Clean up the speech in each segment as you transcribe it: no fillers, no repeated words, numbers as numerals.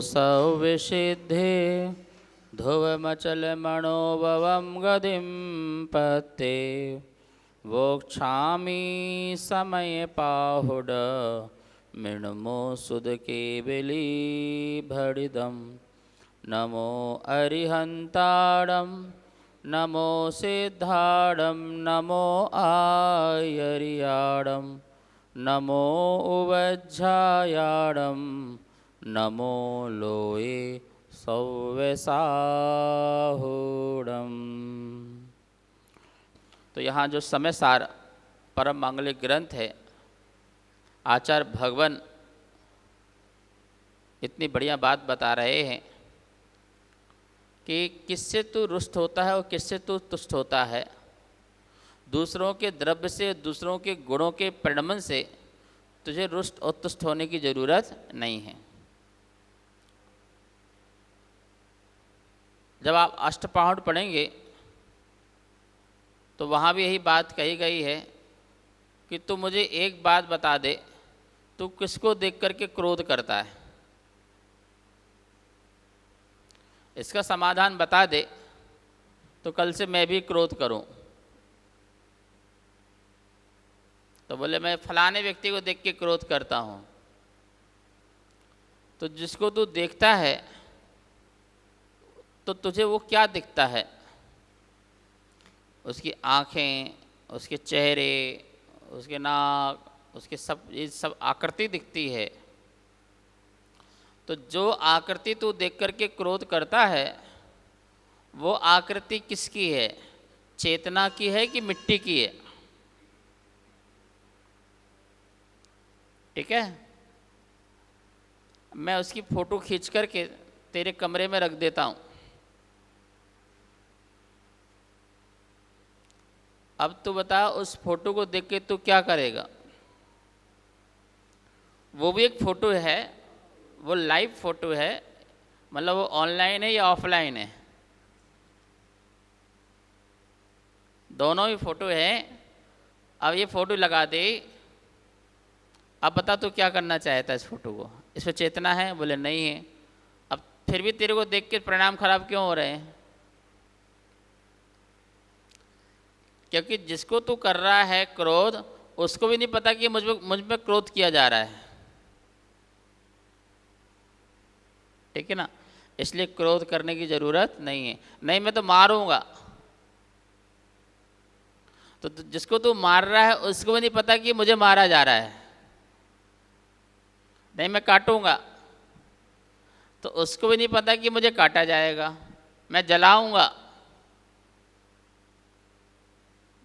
सौविसिद्धे ध्रुवमचलमणोभवं गतिं पत्ते वोक्षामि समये पाहुड मृण्मो सुदकेबिलीभृदं नमो अरिहन्ताडं नमो सिद्धाडं नमो आयर्याडं नमो उवज्झायाडं नमो लोये सौवसाहुडम। तो यहाँ जो समय सार परम मांगलिक ग्रंथ है, आचार्य भगवान इतनी बढ़िया बात बता रहे हैं कि किससे तू रुष्ट होता है और किससे तू तुष्ट होता है। दूसरों के द्रव्य से, दूसरों के गुणों के परिणमन से तुझे रुष्ट और तुष्ट होने की ज़रूरत नहीं है। जब आप अष्टपाहुड़ पढ़ेंगे तो वहाँ भी यही बात कही गई है कि तू मुझे एक बात बता दे, तू किसको देख करके क्रोध करता है, इसका समाधान बता दे तो कल से मैं भी क्रोध करूं। तो बोले मैं फलाने व्यक्ति को देख के क्रोध करता हूं। तो जिसको तू देखता है तो तुझे वो क्या दिखता है? उसकी आँखें, उसके चेहरे, उसके नाक, उसके सब, ये सब आकृति दिखती है। तो जो आकृति तू देख करके क्रोध करता है वो आकृति किसकी है? चेतना की है कि मिट्टी की है? ठीक है, मैं उसकी फोटो खींच करके तेरे कमरे में रख देता हूँ। अब तू बता, उस फोटो को देख के तू क्या करेगा? वो भी एक फ़ोटो है, वो लाइव फ़ोटो है, मतलब वो ऑनलाइन है या ऑफलाइन है? दोनों ही फ़ोटो है। अब ये फ़ोटो लगा दे, अब बता तू क्या करना चाहता है इस फ़ोटो को? इस पर चेतना है? बोले नहीं है। अब फिर भी तेरे को देख के परिणाम खराब क्यों हो रहे हैं? क्योंकि जिसको तू कर रहा है क्रोध, उसको भी नहीं पता कि मुझ में क्रोध किया जा रहा है। ठीक है ना? इसलिए क्रोध करने की ज़रूरत नहीं है। नहीं मैं तो मारूंगा, तो जिसको तू मार रहा है उसको भी नहीं पता कि मुझे मारा जा रहा है। नहीं मैं काटूंगा, तो उसको भी नहीं पता कि मुझे काटा जाएगा। मैं जलाऊंगा,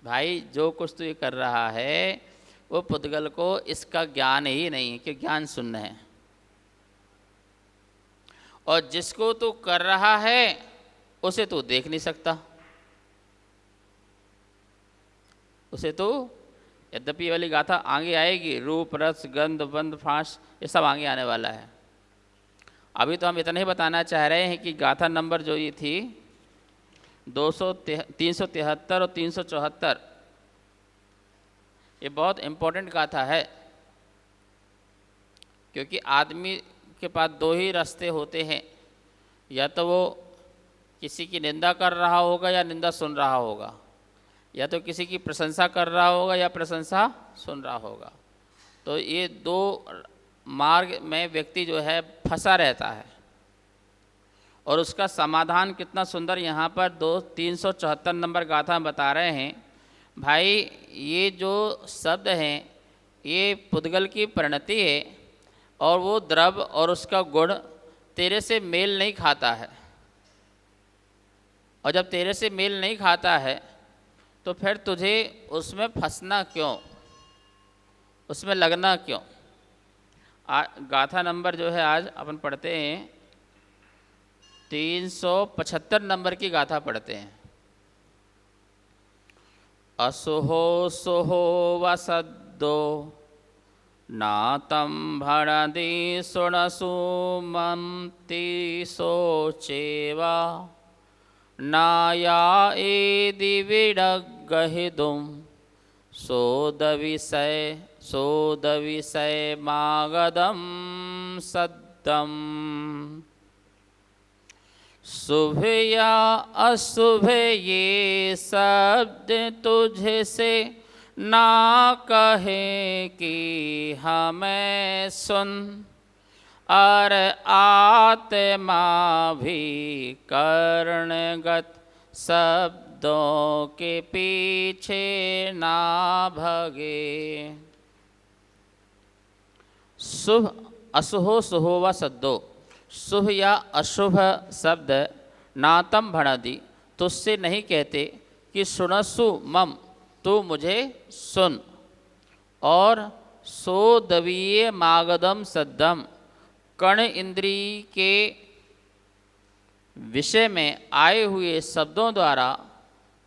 भाई जो कुछ तू ये कर रहा है वो पुद्गल को इसका ज्ञान ही नहीं है कि ज्ञान शून्य है। और जिसको तू कर रहा है उसे तू देख नहीं सकता, उसे तो यद्यपि ये वाली गाथा आगे आएगी, रूप रस गंध बंध फांस ये सब आगे आने वाला है। अभी तो हम इतना ही बताना चाह रहे हैं कि गाथा नंबर जो ये थी 373 और 374, ये बहुत इम्पोर्टेंट गाथा है। क्योंकि आदमी के पास दो ही रास्ते होते हैं, या तो वो किसी की निंदा कर रहा होगा या निंदा सुन रहा होगा, या तो किसी की प्रशंसा कर रहा होगा या प्रशंसा सुन रहा होगा। तो ये दो मार्ग में व्यक्ति जो है फंसा रहता है। और उसका समाधान कितना सुंदर यहाँ पर 374 नंबर गाथा में बता रहे हैं। भाई ये जो शब्द हैं ये पुद्गल की परिणति है, और वो द्रव्य और उसका गुण तेरे से मेल नहीं खाता है। और जब तेरे से मेल नहीं खाता है तो फिर तुझे उसमें फंसना क्यों, उसमें लगना क्यों? गाथा नंबर जो है आज अपन पढ़ते हैं 375 नंबर की गाथा पढ़ते हैं। असुहो सुहो वसद्दो नातं भणदि सुणसु मन्ति सोचेवा नाया एदि विडगहिदुं सोदविषय मागधं शब्दम। शुभ या अशुभ ये शब्द तुझे से ना कहे कि हमें सुन, और आत्मा भी कर्णगत शब्दों के पीछे ना भगे। शुभ अशुभो शुभो व सद्दो, शुभ या अशुभ शब्द नातम भणति, तुझसे नहीं कहते कि सुनस्सु मम, तू मुझे सुन। और सो दवीय मागधम सद्दम, कर्ण इंद्री के विषय में आए हुए शब्दों द्वारा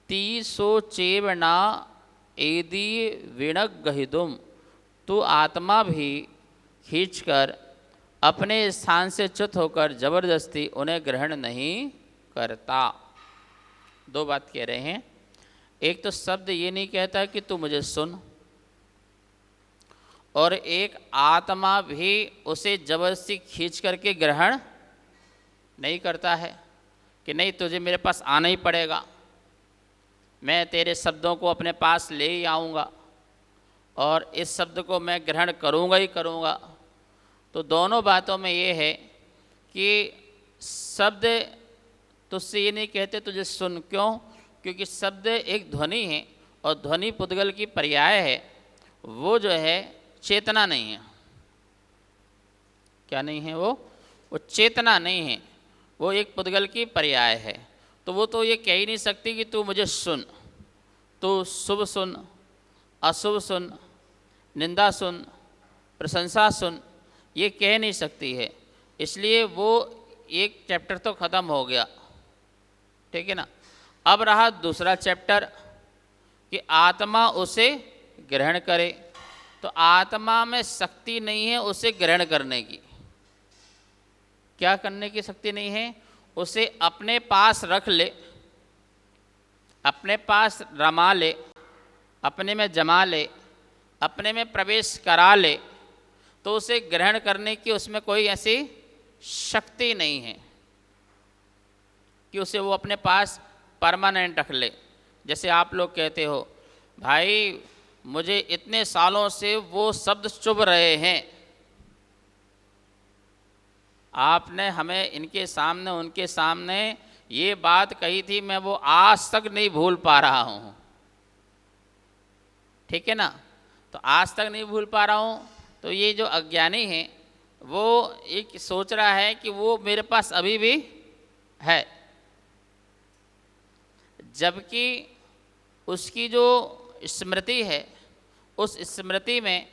तीसो चेवना एदी विणक गहिदुम, तू आत्मा भी खींचकर अपने स्थान से च्युत होकर जबरदस्ती उन्हें ग्रहण नहीं करता। दो बात कह रहे हैं, एक तो शब्द ये नहीं कहता कि तू मुझे सुन, और एक आत्मा भी उसे जबरदस्ती खींच करके ग्रहण नहीं करता है कि नहीं तुझे मेरे पास आना ही पड़ेगा, मैं तेरे शब्दों को अपने पास ले ही आऊँगा और इस शब्द को मैं ग्रहण करूँगा ही करूँगा। तो दोनों बातों में ये है कि शब्द तुझसे ये नहीं कहते तुझे सुन, क्यों? क्योंकि शब्द एक ध्वनि है और ध्वनि पुद्गल की पर्याय है, वो जो है चेतना नहीं है। क्या नहीं है? वो चेतना नहीं है, वो एक पुद्गल की पर्याय है। तो वो तो ये कह ही नहीं सकती कि तू मुझे सुन, तू शुभ सुन, अशुभ सुन, निंदा सुन, प्रशंसा सुन, ये कह नहीं सकती है। इसलिए वो एक चैप्टर तो ख़त्म हो गया, ठीक है ना। अब रहा दूसरा चैप्टर कि आत्मा उसे ग्रहण करे। तो आत्मा में शक्ति नहीं है उसे ग्रहण करने की। क्या करने की शक्ति नहीं है? उसे अपने पास रख ले, अपने पास रमा ले, अपने में जमा ले, अपने में प्रवेश करा ले, तो उसे ग्रहण करने की उसमें कोई ऐसी शक्ति नहीं है कि उसे वो अपने पास परमानेंट रख ले। जैसे आप लोग कहते हो, भाई मुझे इतने सालों से वो शब्द चुभ रहे हैं, आपने हमें इनके सामने उनके सामने ये बात कही थी, मैं वो आज तक नहीं भूल पा रहा हूँ, ठीक है ना। तो आज तक नहीं भूल पा रहा हूँ, तो ये जो अज्ञानी है वो एक सोच रहा है कि वो मेरे पास अभी भी है, जबकि उसकी जो स्मृति है उस स्मृति में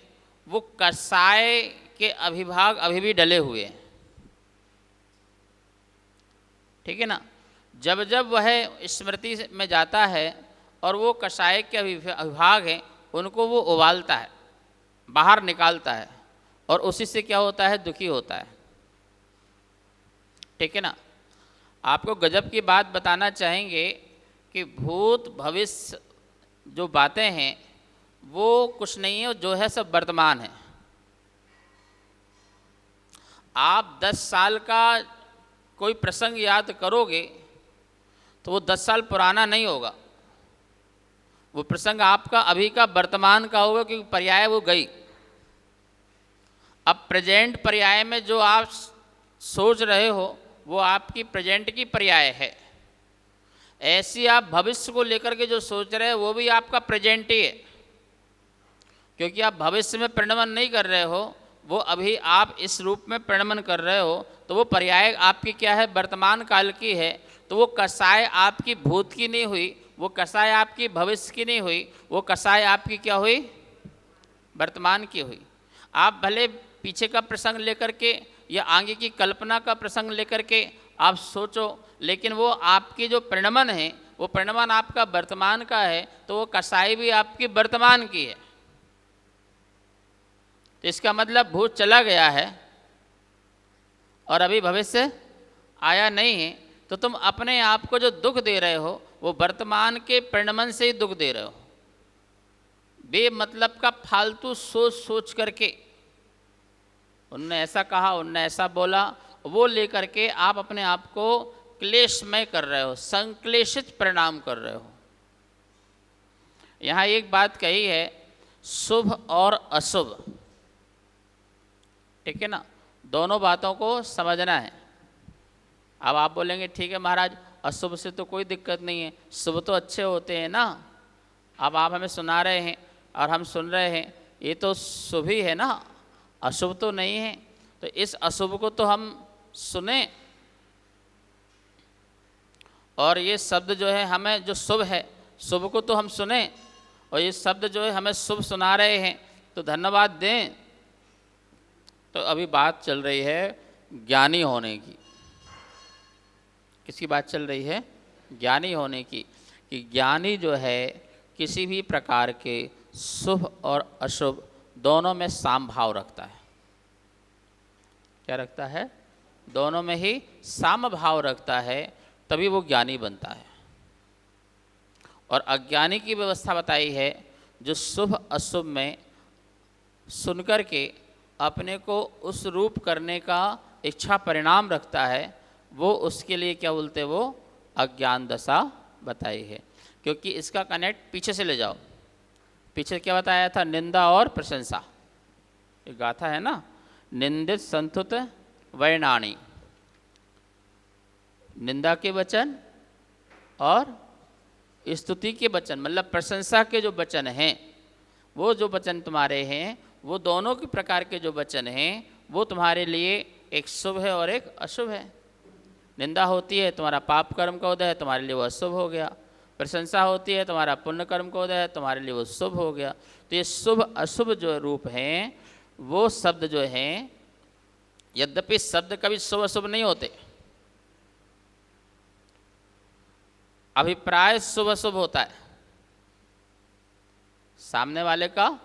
वो कसाय के अभिभाग अभी भी डले हुए हैं, ठीक है ना। जब जब वह स्मृति में जाता है और वो कसाय के अभिभाग हैं उनको वो उबालता है, बाहर निकालता है, और उसी से क्या होता है? दुखी होता है, ठीक है ना। आपको गजब की बात बताना चाहेंगे कि भूत भविष्य जो बातें हैं वो कुछ नहीं है, जो है सब वर्तमान है। आप 10 साल का कोई प्रसंग याद करोगे तो वो 10 साल पुराना नहीं होगा, वो प्रसंग आपका अभी का वर्तमान का होगा, क्योंकि पर्याय वो गई। अब प्रेजेंट पर्याय में जो आप सोच रहे हो वो आपकी प्रेजेंट की पर्याय है। ऐसी आप भविष्य को लेकर के जो सोच रहे हो वो भी आपका प्रेजेंट ही है, क्योंकि आप भविष्य में परिणमन नहीं कर रहे हो, वो अभी आप इस रूप में परिणमन कर रहे हो। तो वो पर्याय आपकी क्या है? वर्तमान काल की है। तो वो कसाय आपकी भूत की नहीं हुई, वो कसाय आपकी भविष्य की नहीं हुई, वो कसाय आपकी क्या हुई? वर्तमान की हुई। आप भले पीछे का प्रसंग लेकर के या आगे की कल्पना का प्रसंग लेकर के आप सोचो, लेकिन वो आपकी जो परिणमन है वो परिणमन आपका वर्तमान का है, तो वो कसाई भी आपकी वर्तमान की है। तो इसका मतलब भूत चला गया है और अभी भविष्य आया नहीं है, तो तुम अपने आप को जो दुख दे रहे हो वो वर्तमान के परिणमन से ही दुख दे रहे हो। बेमतलब का फालतू सोच सोच करके उनने ऐसा कहा, उनने ऐसा बोला, वो लेकर के आप अपने आप को क्लेशमय कर रहे हो, संक्लेशित परिणाम कर रहे हो। यहाँ एक बात कही है, शुभ और अशुभ, ठीक है ना, दोनों बातों को समझना है। अब आप बोलेंगे ठीक है महाराज, अशुभ से तो कोई दिक्कत नहीं है, शुभ तो अच्छे होते हैं ना। अब आप हमें सुना रहे हैं और हम सुन रहे हैं, ये तो शुभ ही है ना, अशुभ तो नहीं है। तो इस अशुभ को तो हम सुने, और ये शब्द जो है हमें, जो शुभ है, शुभ को तो हम सुने, और ये शब्द जो है हमें शुभ सुना रहे हैं, तो धन्यवाद दें। तो अभी बात चल रही है ज्ञानी होने की। किसकी बात चल रही है? ज्ञानी होने की। कि ज्ञानी जो है किसी भी प्रकार के शुभ और अशुभ दोनों में सामभाव रखता है। क्या रखता है? दोनों में ही सामभाव रखता है, तभी वो ज्ञानी बनता है। और अज्ञानी की व्यवस्था बताई है, जो शुभ अशुभ में सुनकर के अपने को उस रूप करने का इच्छा परिणाम रखता है, वो उसके लिए क्या बोलते, वो अज्ञान दशा बताई है। क्योंकि इसका कनेक्ट पीछे से ले जाओ, पीछे क्या बताया था? निंदा और प्रशंसा। ये गाथा है ना, निंदित संतुत वैनाणी, निंदा के वचन और स्तुति के वचन, मतलब प्रशंसा के जो वचन हैं, वो जो वचन तुम्हारे हैं, वो दोनों के प्रकार के जो वचन हैं, वो तुम्हारे लिए एक शुभ है और एक अशुभ है। निंदा होती है, तुम्हारा पाप कर्म का उदय है, तुम्हारे लिए वो अशुभ हो गया। प्रशंसा होती है, तुम्हारा पुण्य कर्म का उदय है, तुम्हारे लिए वो शुभ हो गया। तो ये शुभ अशुभ जो रूप हैं, वो शब्द जो हैं, यद्यपि शब्द कभी शुभ अशुभ नहीं होते, अभिप्राय शुभ अशुभ होता है। सामने वाले का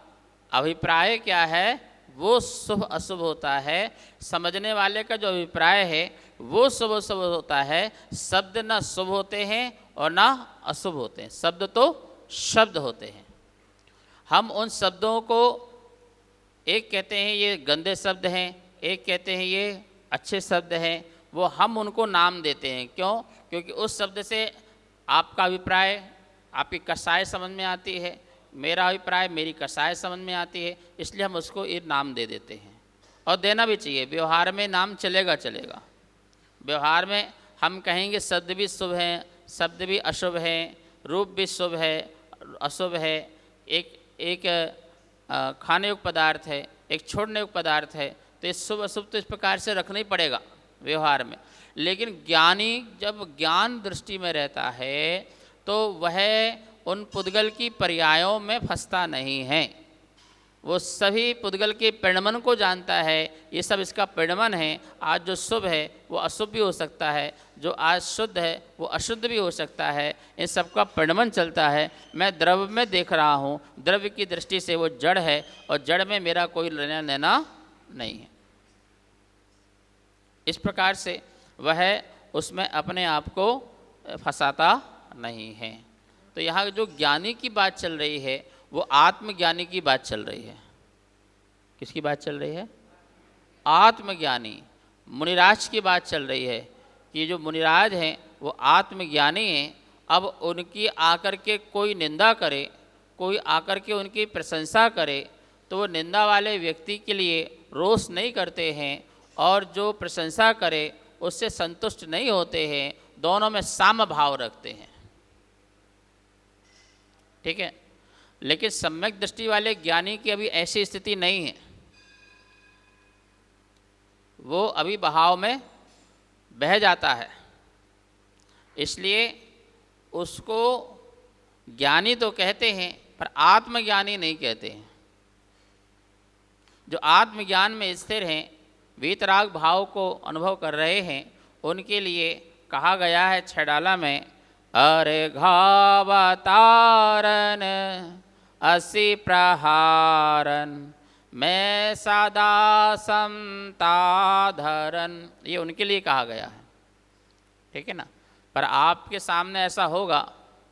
अभिप्राय क्या है, वो शुभ अशुभ होता है। समझने वाले का जो अभिप्राय है, वो शुभ अशुभ होता है। शब्द ना शुभ होते हैं और ना अशुभ होते हैं, शब्द तो शब्द होते हैं। हम उन शब्दों को, एक कहते हैं ये गंदे शब्द हैं, एक कहते हैं ये अच्छे शब्द हैं, वो हम उनको नाम देते हैं। क्यों? क्योंकि उस शब्द से आपका अभिप्राय, आपकी कसाय समझ में आती है, मेरा अभिप्राय, मेरी कसाय समझ में आती है, इसलिए हम उसको ये नाम दे देते हैं। और देना भी चाहिए, व्यवहार में नाम चलेगा चलेगा। व्यवहार में हम कहेंगे शब्द भी शुभ हैं, शब्द भी अशुभ हैं, रूप भी शुभ है, अशुभ है, एक खाने योग्य पदार्थ है, एक छोड़ने योग्य पदार्थ है। तो इस शुभ अशुभ तो इस प्रकार से रखना ही पड़ेगा व्यवहार में। लेकिन ज्ञानी जब ज्ञान दृष्टि में रहता है, तो वह उन पुद्गल की पर्यायों में फंसता नहीं है। वो सभी पुद्गल के परिणमन को जानता है, ये सब इसका परिणमन है। आज जो शुभ है वो अशुभ भी हो सकता है, जो आज शुद्ध है वो अशुद्ध भी हो सकता है। इन सब का परिणमन चलता है। मैं द्रव्य में देख रहा हूँ, द्रव्य की दृष्टि से वो जड़ है, और जड़ में मेरा कोई लेना देना नहीं है। इस प्रकार से वह उसमें अपने आप को फंसाता नहीं है। तो यहाँ जो ज्ञानी की बात चल रही है, वो आत्मज्ञानी की बात चल रही है। किसकी बात चल रही है? आत्मज्ञानी, मुनिराज की बात चल रही है कि जो मुनिराज हैं वो आत्मज्ञानी हैं। अब उनकी आकर के कोई निंदा करे, कोई आकर के उनकी प्रशंसा करे, तो वो निंदा वाले व्यक्ति के लिए रोष नहीं करते हैं, और जो प्रशंसा करे उससे संतुष्ट नहीं होते हैं। दोनों में साम भाव रखते हैं। ठीक है। लेकिन सम्यक दृष्टि वाले ज्ञानी की अभी ऐसी स्थिति नहीं है। वो अभी बहाव में बह जाता है, इसलिए उसको ज्ञानी तो कहते हैं, पर आत्मज्ञानी नहीं कहते हैं। जो आत्मज्ञान में स्थिर हैं, वीतराग भाव को अनुभव कर रहे हैं, उनके लिए कहा गया है छडाला में, अरे घावतारन असि प्रहारन मैं सदा समताधरन, ये उनके लिए कहा गया है। ठीक है ना। पर आपके सामने ऐसा होगा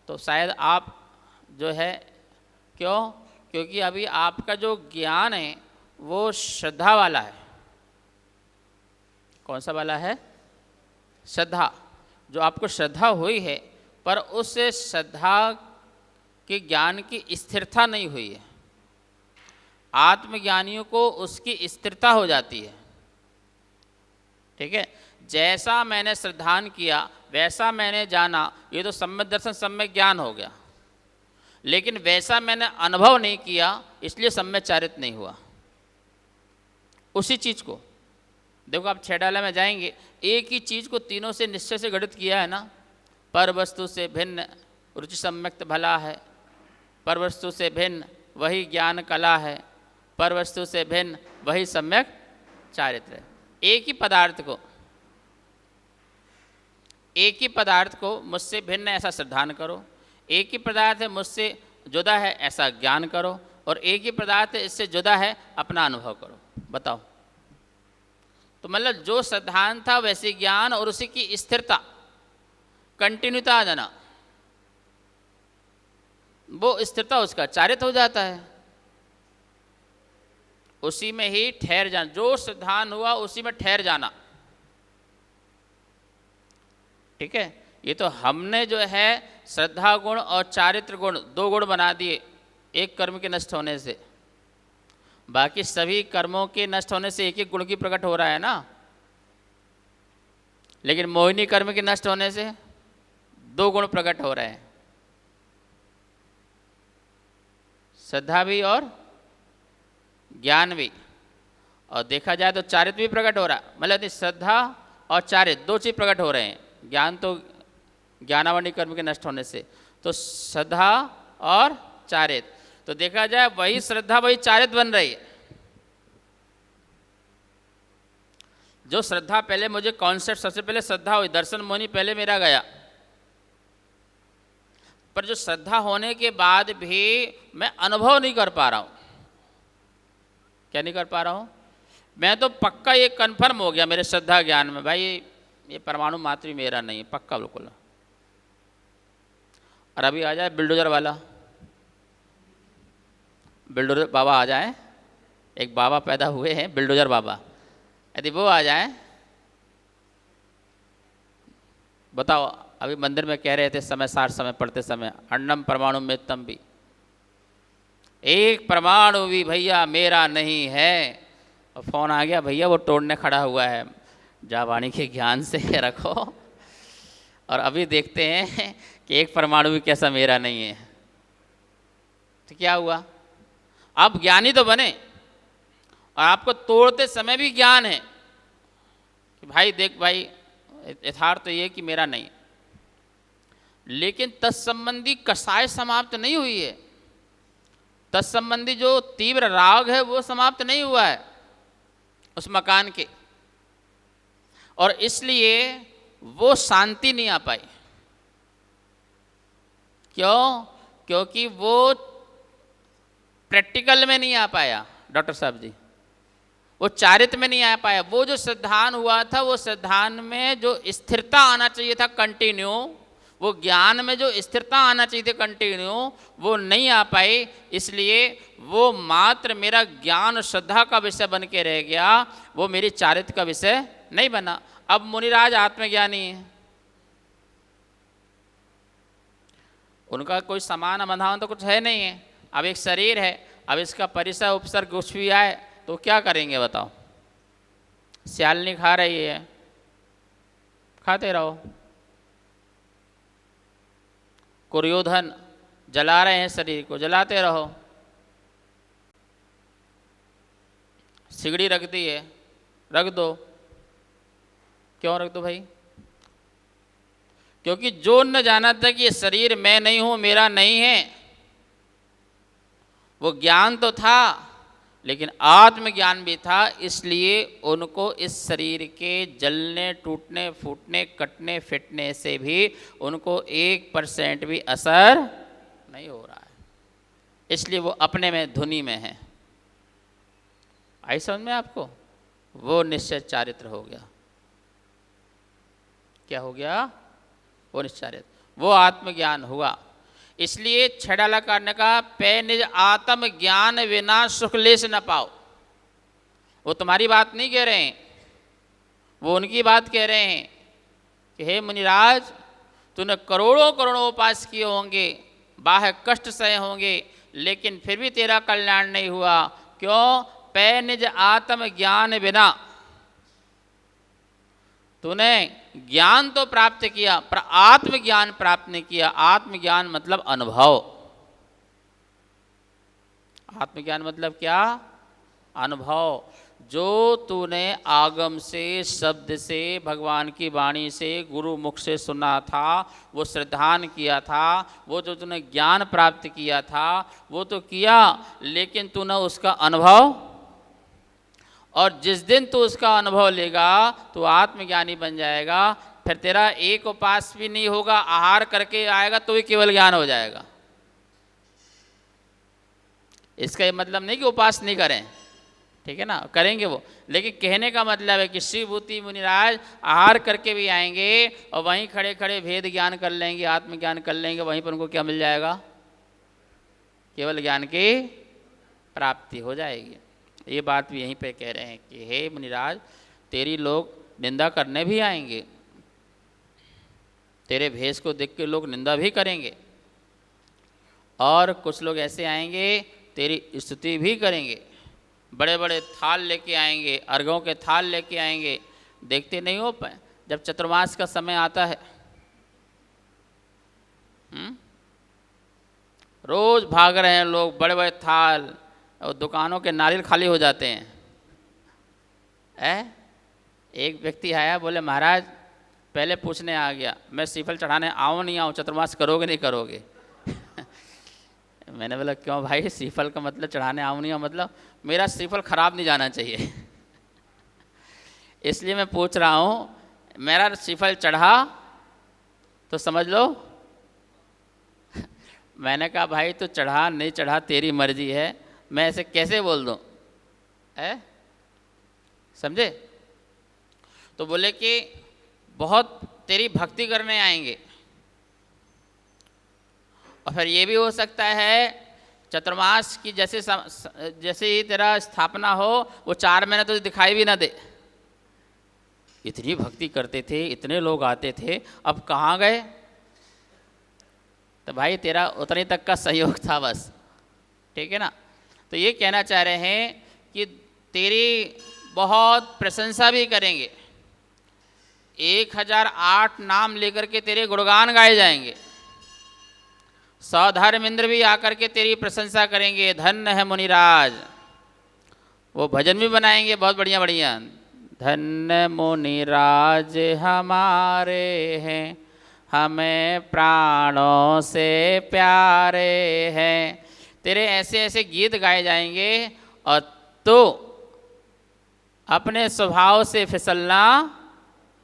तो शायद आप जो है, क्यों? क्योंकि अभी आपका जो ज्ञान है वो श्रद्धा वाला है, कौन सा वाला है? श्रद्धा। जो आपको श्रद्धा हुई है पर उस श्रद्धा के ज्ञान की स्थिरता नहीं हुई है। आत्मज्ञानियों को उसकी स्थिरता हो जाती है। ठीक है, जैसा मैंने श्रद्धान किया वैसा मैंने जाना, ये तो सम्यक दर्शन सम्यक ज्ञान हो गया। लेकिन वैसा मैंने अनुभव नहीं किया, इसलिए सम्यक चारित्र नहीं हुआ। उसी चीज को देखो, आप छह डाला में जाएंगे, एक ही चीज को तीनों से निश्चय से गठित किया है ना। पर वस्तु से भिन्न रुचि सम्यक्त भला है, पर वस्तु से भिन्न वही ज्ञान कला है, पर वस्तु से भिन्न वही सम्यक चारित्र है। एक ही पदार्थ को मुझसे भिन्न ऐसा श्रद्धान करो, एक ही पदार्थ है मुझसे जुदा है ऐसा ज्ञान करो, और एक ही पदार्थ है इससे जुदा है अपना अनुभव करो। बताओ, तो मतलब जो श्रद्धान था वैसे ज्ञान और उसी की स्थिरता, कंटिन्यूता आ जाना, वो स्थिरता उसका चारित्र हो जाता है। उसी में ही ठहर जाना, जो श्रद्धान हुआ उसी में ठहर जाना। ठीक है, ये तो हमने जो है श्रद्धा गुण और चारित्र गुण दो गुण बना दिए एक कर्म के नष्ट होने से। बाकी सभी कर्मों के नष्ट होने से एक एक गुण की प्रकट हो रहा है ना, लेकिन मोहिनी कर्म के नष्ट होने से दो गुण प्रकट हो रहे हैं, श्रद्धा भी और ज्ञान भी। और देखा जाए तो चारित्र भी प्रकट हो रहा है, मतलब श्रद्धा और चारित्र दो चीज प्रकट हो रहे हैं। ज्ञान तो ज्ञानावणी कर्म के नष्ट होने से, तो श्रद्धा और चारित्र, तो देखा जाए वही श्रद्धा वही चारित्र बन रही है। जो श्रद्धा पहले मुझे कॉन्सेप्ट, सबसे पहले श्रद्धा हुई, दर्शन मोहिनी पहले मेरा गया, पर जो श्रद्धा होने के बाद भी मैं अनुभव नहीं कर पा रहा हूं। क्या नहीं कर पा रहा हूं? मैं तो पक्का ये कन्फर्म हो गया मेरे श्रद्धा ज्ञान में, भाई ये परमाणु मात्र भी मेरा नहीं है, पक्का बिल्कुल। और अभी आ जाए बिल्डोजर वाला, बिल्डोजर बाबा आ जाए, एक बाबा पैदा हुए हैं बिल्डोजर बाबा, यदि वो आ जाए, बताओ। अभी मंदिर में कह रहे थे समय सार समय पढ़ते समय, अन्नम परमाणु में तम भी, एक परमाणु भी भैया मेरा नहीं है। और फोन आ गया, भैया वो तोड़ने खड़ा हुआ है, जा वाणी के ज्ञान से रखो। और अभी देखते हैं कि एक परमाणु भी कैसा मेरा नहीं है। तो क्या हुआ? आप ज्ञानी तो बने और आपको तोड़ते समय भी ज्ञान है कि भाई देख भाई यथार्थ तो ये कि मेरा नहीं, लेकिन तत्संबंधी कसाय समाप्त नहीं हुई है। तत्संबंधी जो तीव्र राग है वो समाप्त नहीं हुआ है उस मकान के, और इसलिए वो शांति नहीं आ पाई। क्यों? क्योंकि वो प्रैक्टिकल में नहीं आ पाया डॉक्टर साहब जी, वो चारित्र में नहीं आ पाया। वो जो श्रद्धान हुआ था, वो श्रद्धान में जो स्थिरता आना चाहिए था कंटिन्यू, वो ज्ञान में जो स्थिरता आना चाहिए थी कंटिन्यू, वो नहीं आ पाई। इसलिए वो मात्र मेरा ज्ञान श्रद्धा का विषय बन के रह गया, वो मेरी चारित्र का विषय नहीं बना। अब मुनिराज आत्मज्ञानी है, उनका कोई समान अवधान तो कुछ है नहीं है। अब एक शरीर है, अब इसका परिसर उपसर्ग कुछ भी आए तो क्या करेंगे बताओ? सियालनी खा रही है, खाते रहो। कुर्योधन जला रहे हैं शरीर को, जलाते रहो। सिगड़ी रख दी है, रख दो। क्यों रख दो भाई? क्योंकि जो न जाना था कि ये शरीर मैं नहीं हूं, मेरा नहीं है, वो ज्ञान तो था लेकिन आत्मज्ञान भी था। इसलिए उनको इस शरीर के जलने, टूटने, फूटने, कटने, फिटने से भी उनको 1% भी असर नहीं हो रहा है। इसलिए वो अपने में धुनी में है। आई समझ में आपको? वो निश्चय चारित्र हो गया। क्या हो गया? वो निश्चय, वो आत्मज्ञान हुआ। इसलिए छड़ाला करने का पे निज आत्म ज्ञान बिना सुख लेस न पाओ। वो तुम्हारी बात नहीं कह रहे हैं, वो उनकी बात कह रहे हैं कि हे मुनिराज, तूने करोड़ों करोड़ों उपास किए होंगे, बाह्य कष्ट सहे होंगे, लेकिन फिर भी तेरा कल्याण नहीं हुआ। क्यों? पै निज आत्म ज्ञान बिना। तूने ज्ञान तो प्राप्त किया पर आत्मज्ञान प्राप्त नहीं किया। आत्मज्ञान मतलब अनुभव। आत्मज्ञान मतलब क्या? अनुभव। जो तूने आगम से, शब्द से, भगवान की वाणी से, गुरु मुख से सुना था, वो श्रद्धान किया था, वो जो तूने ज्ञान प्राप्त किया था वो तो किया, लेकिन तूने उसका अनुभव, और जिस दिन तू उसका अनुभव लेगा तो आत्मज्ञानी बन जाएगा। फिर तेरा एक उपास भी नहीं होगा, आहार करके आएगा तो भी केवल ज्ञान हो जाएगा। इसका ये मतलब नहीं कि उपास नहीं करें, ठीक है ना, करेंगे वो, लेकिन कहने का मतलब है कि श्रीभूति मुनिराज आहार करके भी आएंगे और वहीं खड़े खड़े भेद ज्ञान कर लेंगे, आत्मज्ञान कर लेंगे। वहीं पर उनको क्या मिल जाएगा? केवल ज्ञान की प्राप्ति हो जाएगी। ये बात भी यहीं पे कह रहे हैं कि हे मुनिराज, तेरी लोग निंदा करने भी आएंगे, तेरे भेष को देख के लोग निंदा भी करेंगे, और कुछ लोग ऐसे आएंगे तेरी स्तुति भी करेंगे। बड़े बड़े थाल लेके आएंगे, अर्घों के थाल लेके आएंगे। देखते नहीं हो जब चतुर्मास का समय आता है, रोज भाग रहे हैं लोग, बड़े बड़े थाल, और दुकानों के नारियल खाली हो जाते हैं। एक व्यक्ति आया, बोले महाराज पहले पूछने आ गया, मैं श्रीफल चढ़ाने आऊँ नहीं आऊँ, चतुर्मास करोगे नहीं करोगे? मैंने बोला क्यों भाई? श्रीफल का मतलब चढ़ाने आऊँ नहीं आऊँ मतलब मेरा श्रीफल खराब नहीं जाना चाहिए इसलिए मैं पूछ रहा हूँ, मेरा श्रीफल चढ़ा तो समझ लो मैंने कहा भाई तो चढ़ा नहीं चढ़ा तेरी मर्जी है, मैं ऐसे कैसे बोल दूँ? समझे? तो बोले कि बहुत तेरी भक्ति करने आएंगे, और फिर ये भी हो सकता है चतुर्मास की जैसे ही तेरा स्थापना हो वो 4 महीने तो दिखाई भी ना दे। इतनी भक्ति करते थे, इतने लोग आते थे, अब कहाँ गए? तो भाई तेरा उतने तक का सहयोग था बस, ठीक है ना। तो ये कहना चाह रहे हैं कि तेरी बहुत प्रशंसा भी करेंगे, 1008 नाम लेकर के तेरे गुणगान गाए जाएंगे, 100 धर्मेंद्र भी आकर के तेरी प्रशंसा करेंगे, धन्य है मुनिराज। वो भजन भी बनाएंगे बहुत बढ़िया बढ़िया, धन्य मुनिराज हमारे हैं, हमें प्राणों से प्यारे हैं। तेरे ऐसे ऐसे गीत गाए जाएंगे, और तो अपने स्वभाव से फिसलना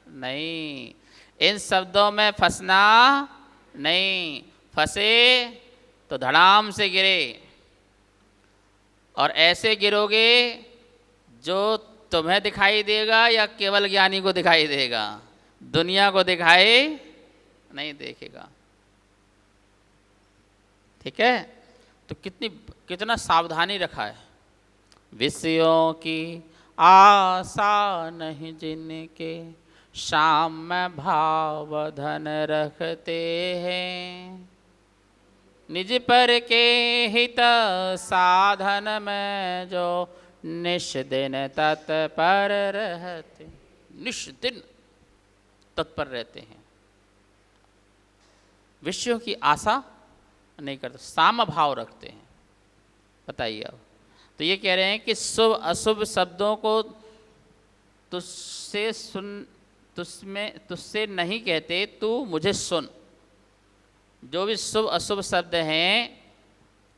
नहीं, इन शब्दों में फंसना नहीं, फंसे तो धड़ाम से गिरे, और ऐसे गिरोगे जो तुम्हें दिखाई देगा या केवल ज्ञानी को दिखाई देगा, दुनिया को दिखाई नहीं देखेगा। ठीक है, तो कितना सावधानी रखा है। विषयों की आशा नहीं जिनके, शाम में भाव धन रखते हैं, निज पर के हित साधन में जो निष्दिन तत्पर रहते, निष्दिन तत्पर रहते हैं, विषयों की आशा नहीं करते, साम भाव रखते हैं। बताइए अब, तो ये कह रहे हैं कि शुभ अशुभ शब्दों को तुझसे नहीं कहते, तू मुझे सुन। जो भी शुभ अशुभ शब्द हैं,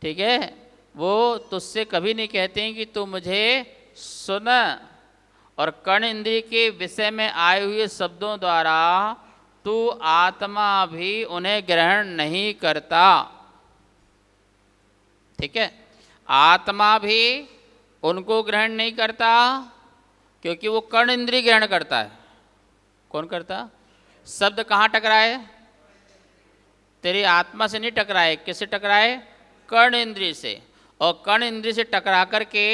ठीक है, वो तुझसे कभी नहीं कहते हैं कि तू मुझे सुन। और कर्ण इंद्रिय के विषय में आए हुए शब्दों द्वारा तू आत्मा भी उन्हें ग्रहण नहीं करता। ठीक है, आत्मा भी उनको ग्रहण नहीं करता, क्योंकि वो कर्ण इंद्रिय ग्रहण करता है। कौन करता? शब्द कहाँ टकराए? तेरी आत्मा से नहीं टकराए, किससे टकराए? कर्ण इंद्रिय से। और कर्ण इंद्रिय से टकरा करके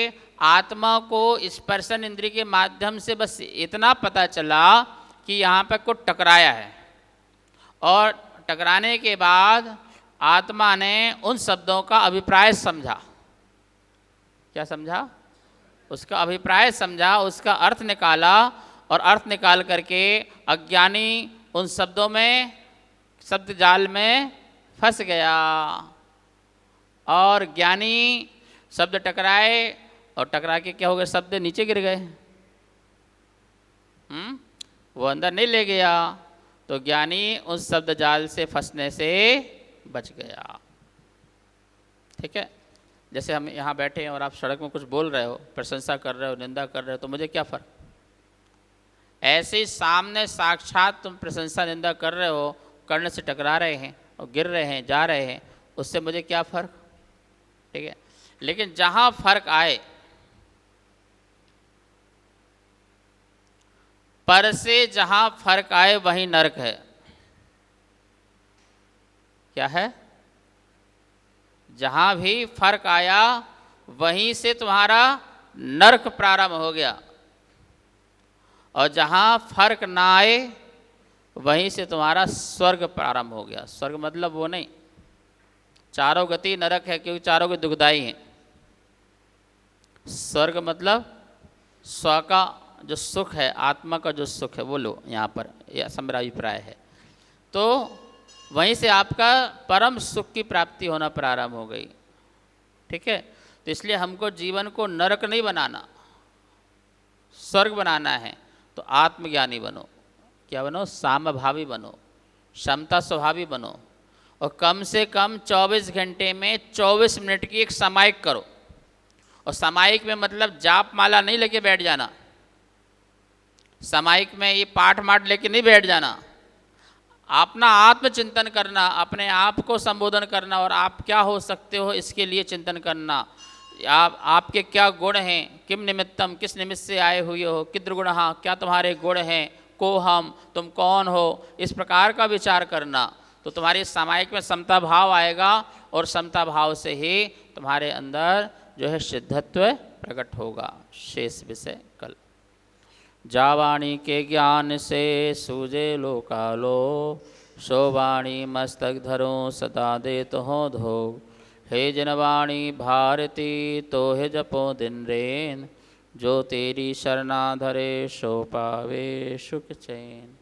आत्मा को स्पर्शन इंद्रिय के माध्यम से बस इतना पता चला कि यहाँ पर कुछ टकराया है, और टकराने के बाद आत्मा ने उन शब्दों का अभिप्राय समझा। क्या समझा? उसका अभिप्राय समझा, उसका अर्थ निकाला, और अर्थ निकाल करके अज्ञानी उन शब्दों में, शब्द जाल में फंस गया, और ज्ञानी शब्द टकराए, और टकरा के क्या हो गया? शब्द नीचे गिर गए। वो अंदर नहीं ले गया, तो ज्ञानी उस शब्द जाल से फंसने से बच गया। ठीक है? जैसे हम यहाँ बैठे हैं और आप सड़क में कुछ बोल रहे हो, प्रशंसा कर रहे हो, निंदा कर रहे हो, तो मुझे क्या फ़र्क? ऐसे ही सामने साक्षात तुम प्रशंसा निंदा कर रहे हो, कर्ण से टकरा रहे हैं और गिर रहे हैं, जा रहे हैं, उससे मुझे क्या फ़र्क? ठीक है? लेकिन जहाँ फर्क आए, पर से जहाँ फर्क आए वहीं नरक है। क्या है? जहाँ भी फर्क आया वहीं से तुम्हारा नरक प्रारंभ हो गया, और जहाँ फर्क ना आए वहीं से तुम्हारा स्वर्ग प्रारंभ हो गया। स्वर्ग मतलब वो नहीं, चारों गति नरक है क्योंकि चारों के दुखदाई हैं। स्वर्ग मतलब स्व का जो सुख है, आत्मा का जो सुख है वो लो यहाँ पर, यह मेरा अभिप्राय है। तो वहीं से आपका परम सुख की प्राप्ति होना प्रारंभ हो गई। ठीक है? तो इसलिए हमको जीवन को नरक नहीं बनाना, स्वर्ग बनाना है। तो आत्मज्ञानी बनो। क्या बनो? सामभावी बनो, क्षमता स्वभावी बनो, और कम से कम 24 घंटे में 24 मिनट की एक सामायिक करो। और सामायिक में मतलब जाप माला नहीं लेके बैठ जाना, सामायिक में ये पाठ माठ लेके नहीं बैठ जाना। अपना आत्मचिंतन करना, अपने आप को संबोधन करना, और आप क्या हो सकते हो इसके लिए चिंतन करना। आपके क्या गुण हैं, किम निमित्तम, किस निमित्त से आए हुए हो, किद्रगुणः, क्या तुम्हारे गुण हैं, को हम, तुम कौन हो, इस प्रकार का विचार करना। तो तुम्हारी सामायिक में समता भाव आएगा, और समता भाव से ही तुम्हारे अंदर जो है सिद्धत्व प्रकट होगा। शेष विषय कल। जावाणी के ज्ञान से सूझे लोकालो, शोवाणी मस्तक धरो सदा दे तो हो धो। हे जनवाणी भारती तो हे जपो दिन रेन, जो तेरी शरणा धरे सो पावे सुख चैन।